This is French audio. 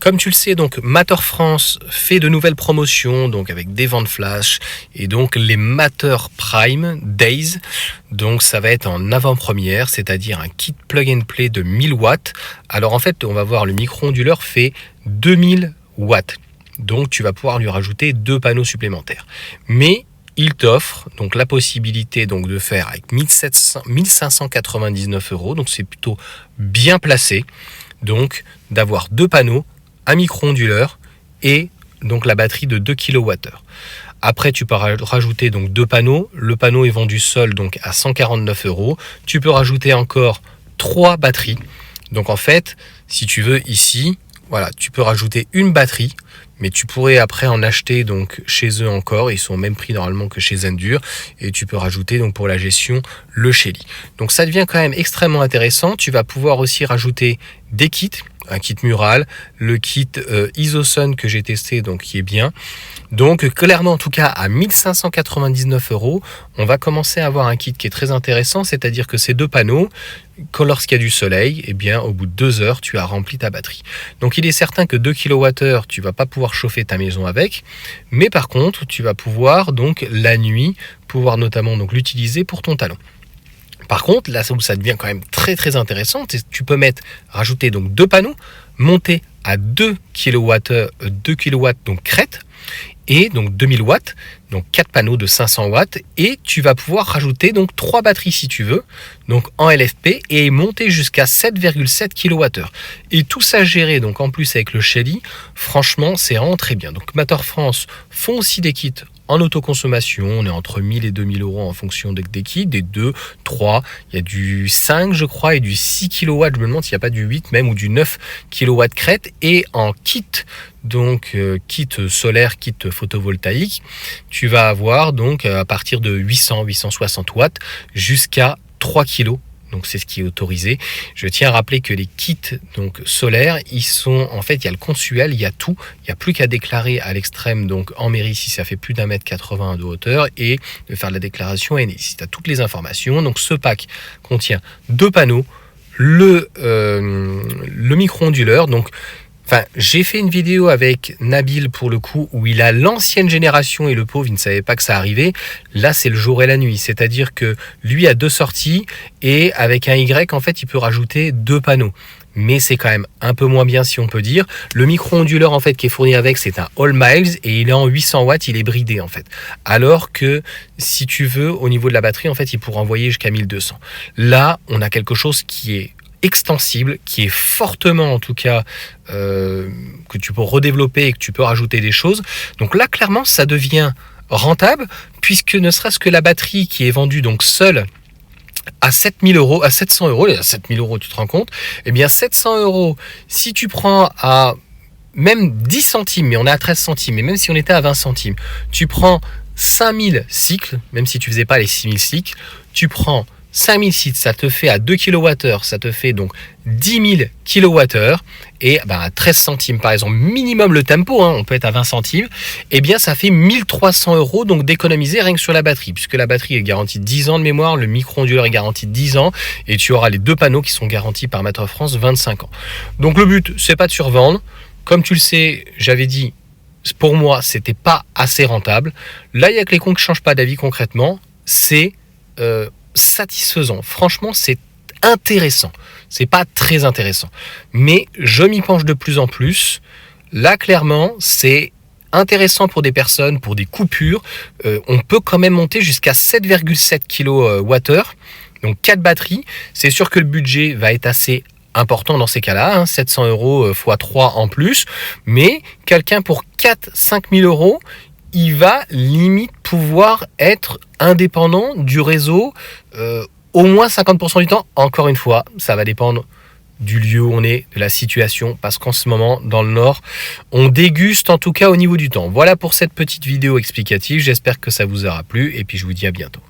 Comme tu le sais, donc Matter France fait de nouvelles promotions, donc avec des ventes flash et donc les Matter Prime Days. Donc ça va être en avant-première, c'est-à-dire un kit plug and play de 1000 watts. Alors en fait, on va voir le micro-onduleur fait 2000 watts. Donc tu vas pouvoir lui rajouter 2 panneaux supplémentaires. Mais il t'offre donc la possibilité donc de faire avec 1599 €, donc c'est plutôt bien placé, donc d'avoir 2 panneaux, un micro-onduleur et donc la batterie de 2 kWh. Après, tu peux rajouter donc 2 panneaux. Le panneau est vendu seul donc à 149 €. Tu peux rajouter encore 3 batteries. Donc en fait, si tu veux ici, voilà, tu peux rajouter une batterie, mais tu pourrais après en acheter donc chez eux encore. Ils sont au même prix normalement que chez Zendur. Et tu peux rajouter donc pour la gestion le Shelly. Donc ça devient quand même extrêmement intéressant. Tu vas pouvoir aussi rajouter des kits. Un kit mural, le kit IsoSun que j'ai testé, donc qui est bien. Donc clairement, en tout cas, à 1599 €, on va commencer à avoir un kit qui est très intéressant, c'est-à-dire que ces 2 panneaux, que lorsqu'il y a du soleil, eh bien, au bout de 2 heures, tu as rempli ta batterie. Donc il est certain que 2 kWh, tu vas pas pouvoir chauffer ta maison avec, mais par contre, tu vas pouvoir donc la nuit, pouvoir notamment donc l'utiliser pour ton salon. Par contre, là où ça devient quand même très intéressant, tu peux rajouter donc 2 panneaux, monter à 2 kW, donc crête, et donc 2000 watts, donc 4 panneaux de 500 watts, et tu vas pouvoir rajouter donc 3 batteries si tu veux, donc en LFP, et monter jusqu'à 7,7 kWh. Et tout ça géré donc en plus avec le Shelly, franchement c'est vraiment très bien. Donc Matter France font aussi des kits en autoconsommation, on est entre 1000 et 2000 € en fonction des kits, des 2, 3, il y a du 5 je crois et du 6 kW, je me demande s'il n'y a pas du 8 même ou du 9 kW crête. Et en kit, donc kit solaire, kit photovoltaïque, tu vas avoir donc à partir de 800-860 watts jusqu'à 3 kg. Donc c'est ce qui est autorisé. Je tiens à rappeler que les kits donc solaires, ils sont en fait, il y a le consuel, il y a tout, il n'y a plus qu'à déclarer à l'extrême donc en mairie si ça fait plus d'1,80 m de hauteur et de faire la déclaration Enedis. Tu as toutes les informations. Donc ce pack contient 2 panneaux, le micro-onduleur, donc enfin, j'ai fait une vidéo avec Nabil pour le coup où il a l'ancienne génération et le pauvre il ne savait pas que ça arrivait. Là c'est le jour et la nuit, c'est-à-dire que lui a 2 sorties et avec un Y en fait il peut rajouter 2 panneaux. Mais c'est quand même un peu moins bien si on peut dire. Le micro-onduleur en fait qui est fourni avec c'est un All Miles et il est en 800 watts, il est bridé en fait. Alors que si tu veux au niveau de la batterie en fait il pourra envoyer jusqu'à 1200. Là on a quelque chose qui est extensible, qui est fortement en tout cas que tu peux redévelopper et que tu peux rajouter des choses. Donc là clairement ça devient rentable puisque ne serait-ce que la batterie qui est vendue donc seule à 7000 €, à 700 €, à 7000 € tu te rends compte, eh bien 700 € si tu prends à même 10 centimes, mais on est à 13 centimes, et même si on était à 20 centimes, tu prends 5000 cycles, même si tu faisais pas les 6000 cycles, tu prends 5000 cycles, ça te fait à 2 kWh, ça te fait donc 10 000 kWh, et à 13 centimes par exemple, minimum le tempo, on peut être à 20 centimes, et bien ça fait 1300 € donc d'économiser rien que sur la batterie, puisque la batterie est garantie 10 ans de mémoire, le micro-onduleur est garanti 10 ans, et tu auras les 2 panneaux qui sont garantis par Matter France 25 ans. Donc le but, c'est pas de survendre, comme tu le sais, j'avais dit, pour moi, c'était pas assez rentable. Là, il y a que les cons qui changent pas d'avis concrètement, c'est satisfaisant. Franchement, c'est intéressant. C'est pas très intéressant. Mais je m'y penche de plus en plus. Là, clairement, c'est intéressant pour des personnes, pour des coupures. On peut quand même monter jusqu'à 7,7 kWh. Donc 4 batteries. C'est sûr que le budget va être assez important dans ces cas-là. 700 € x 3 en plus. Mais quelqu'un pour 4-5 000 €, il va limite pouvoir être indépendant du réseau au moins 50% du temps. Encore une fois, ça va dépendre du lieu où on est, de la situation, parce qu'en ce moment, dans le Nord, on déguste en tout cas au niveau du temps. Voilà pour cette petite vidéo explicative, j'espère que ça vous aura plu, et puis je vous dis à bientôt.